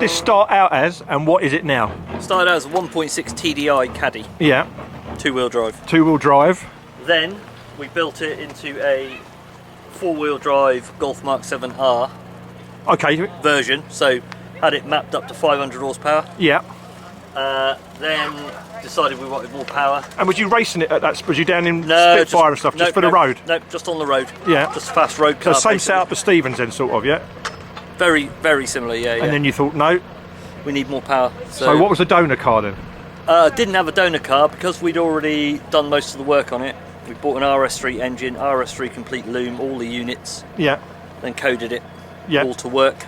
this start out as, and what is it now? Started out as a 1.6 TDI Caddy. Yeah. Two-wheel drive. Two-wheel drive. Then we built it into a four-wheel drive Golf Mark 7R version. So had it mapped up to 500 horsepower. Yeah. Then decided we wanted more power. And was you racing it at that? Was you down in Spitfire and stuff, just for the road? No, just on the road. Yeah. Just fast road car. So same setup as Stephen's then, sort of, yeah? Very, very similar, yeah. And then you thought, no? We need more power. So what was the donor car then? Didn't have a donor car because we'd already done most of the work on it. We bought an RS3 engine, RS3 complete loom, all the units. Yeah. Then coded it all to work.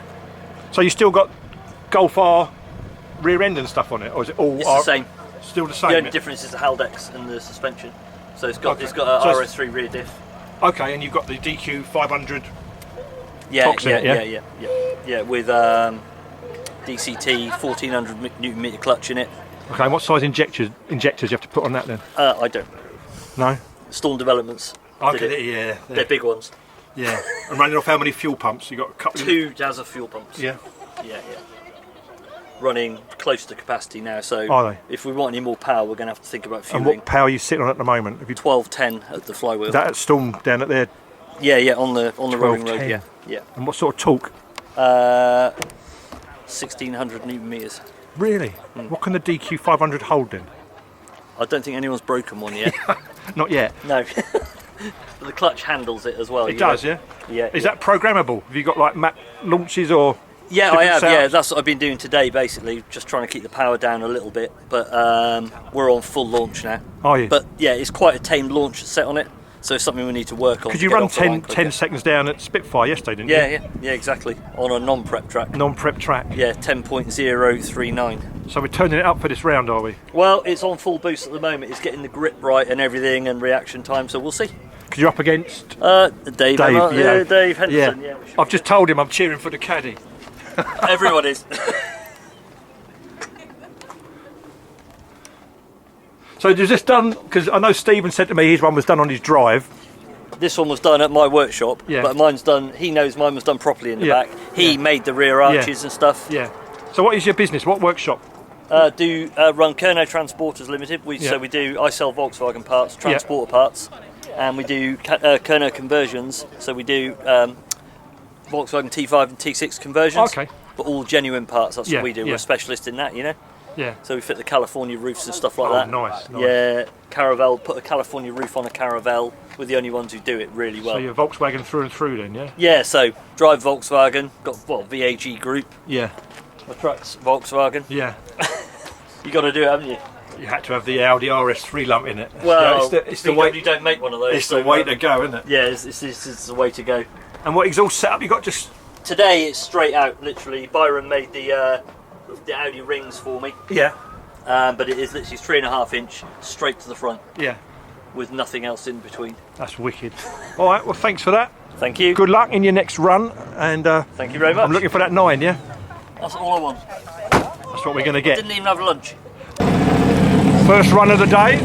So you still got Golf R rear end and stuff on it, or is it all? It's the same. Still the same. The only difference is the Haldex and the suspension. So it's got an RS3 rear diff. Okay, and you've got the DQ 500. Yeah, Tox in it, yeah, with DCT 1400 Newton meter clutch in it. Okay, and what size injectors you have to put on that then? I don't. No. Storm Developments. Okay, yeah. They're big ones. Yeah. And running off how many fuel pumps? You got a couple. Two Jazza fuel pumps. Yeah. Yeah. Running close to capacity now, so are they? If we want any more power, we're going to have to think about fueling. And what power are you sitting on at the moment? Have you 1210 at the flywheel. Is that at Storm down at there? Yeah, on the rolling road. Yeah. And what sort of torque? 1600 Newton meters. Really? What can the DQ 500 hold then? I don't think anyone's broken one yet. Not yet. No. But the clutch handles it as well. It does, yeah. Yeah. Is that programmable? Have you got like map launches or? Yeah, I have. Yeah, that's what I've been doing today. Basically, just trying to keep the power down a little bit. But we're on full launch now. Are you? But yeah, it's quite a tame launch set on it. So it's something we need to work on. Because you run 10 seconds down at Spitfire yesterday, didn't you? Yeah, exactly. On a non-prep track. Non-prep track. Yeah, 10.039. So we're turning it up for this round, are we? Well, it's on full boost at the moment. It's getting the grip right and everything and reaction time, so we'll see. Because you're up against? Dave Henderson. Yeah. I've just told him I'm cheering for the Caddy. Everyone is. So is this done, because I know Stephen said to me his one was done on his drive. This one was done at my workshop, but mine's done, he knows mine was done properly in the back. He made the rear arches and stuff. Yeah. So what is your business? What workshop? Run Kernow Transporters Ltd. So I sell Volkswagen parts, transporter parts, and we do Kernow conversions. So we do Volkswagen T5 and T6 conversions. Okay. But all genuine parts, that's what we do. We're a specialist in that, you know? Yeah. So we fit the California roofs and stuff like that. Nice. Yeah, Caravelle, put a California roof on a Caravelle. We're the only ones who do it really well. So you're Volkswagen through and through then, yeah? Yeah, so drive Volkswagen, got VAG Group. Yeah. My truck's Volkswagen. Yeah. You got to do it, haven't you? You had to have the Audi RS3 lump in it. Well, it's the way. You don't make one of those. It's the way to go, isn't it? Yeah, this is the way to go. And what exhaust setup you got? Just today it's straight out. Literally, Byron made the Audi rings for me. Yeah. But it is literally 3.5 inch straight to the front. Yeah. With nothing else in between. That's wicked. All right. Well, thanks for that. Thank you. Good luck in your next run, and thank you very much. I'm looking for that 9. Yeah. That's all I want. That's what we're going to get. Didn't even have lunch. First run of the day.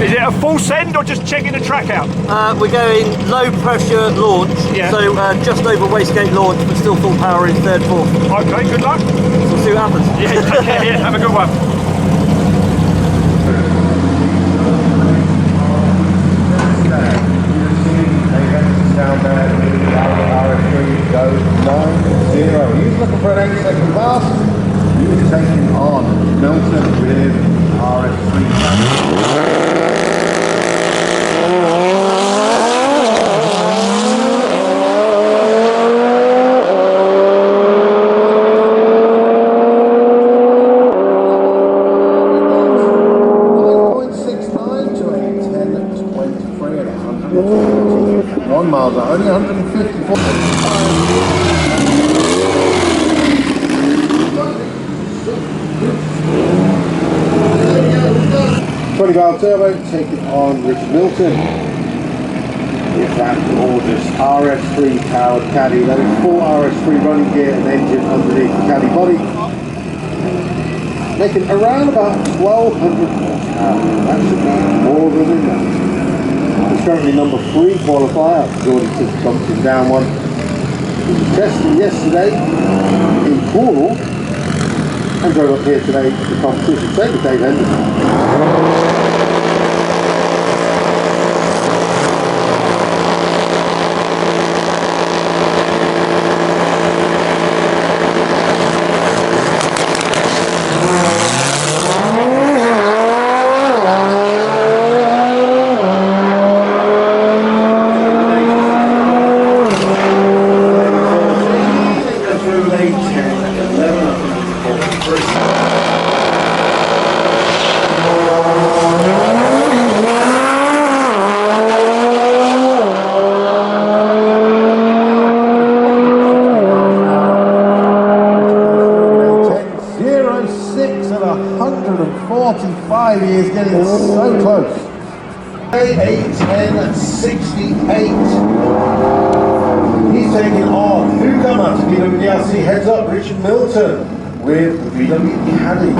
Is it a full send or just checking the track out? We're going low pressure launch, so just over wastegate launch, but still full power in third, fourth. Okay, good luck. So we'll see what happens. Yeah, take care, yeah, have a good one. Down there, RS3 goes 9-0. He's looking for an 8-second pass. He's taking on Milton with RS3. 1 miles, only 154. 20 valve turbo, taking on Richard Milton. With that gorgeous RS3 powered Caddy. That is 4 RS3 running gear and engine underneath the Caddy body. Making around about 1200 horsepower. That should be more than enough. currently number 3 qualifier. Jordan just bumped him down one. He was testing yesterday in Cornwall and drove up here today to the competition. Same with Dave Henderson. He is getting so close. 8:10:68. He's taking on newcomer to VWDRC Heads Up, Richard Milton, with the VW Caddy.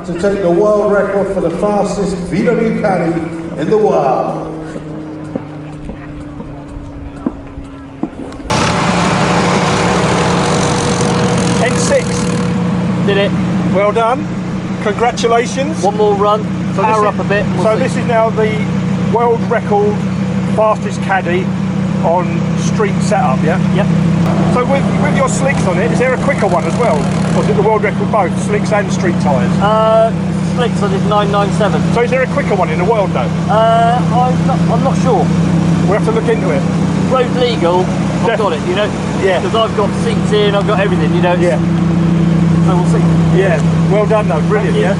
To take the world record for the fastest VW Caddy in the world. N6. Did it. Well done. Congratulations. One more run. So power up a bit. So this is now the world record fastest Caddy on street setup, yeah? Yep. So with your slicks on it, is there a quicker one as well? Or is it the world record both, slicks and street tyres? Slicks I did 997. So is there a quicker one in the world though? I'm not sure. We'll have to look into it. Road legal, I've got it, you know? Yeah. Because I've got seats in, I've got everything, you know? Yeah. So we'll see. Yeah, well done though, brilliant, yeah?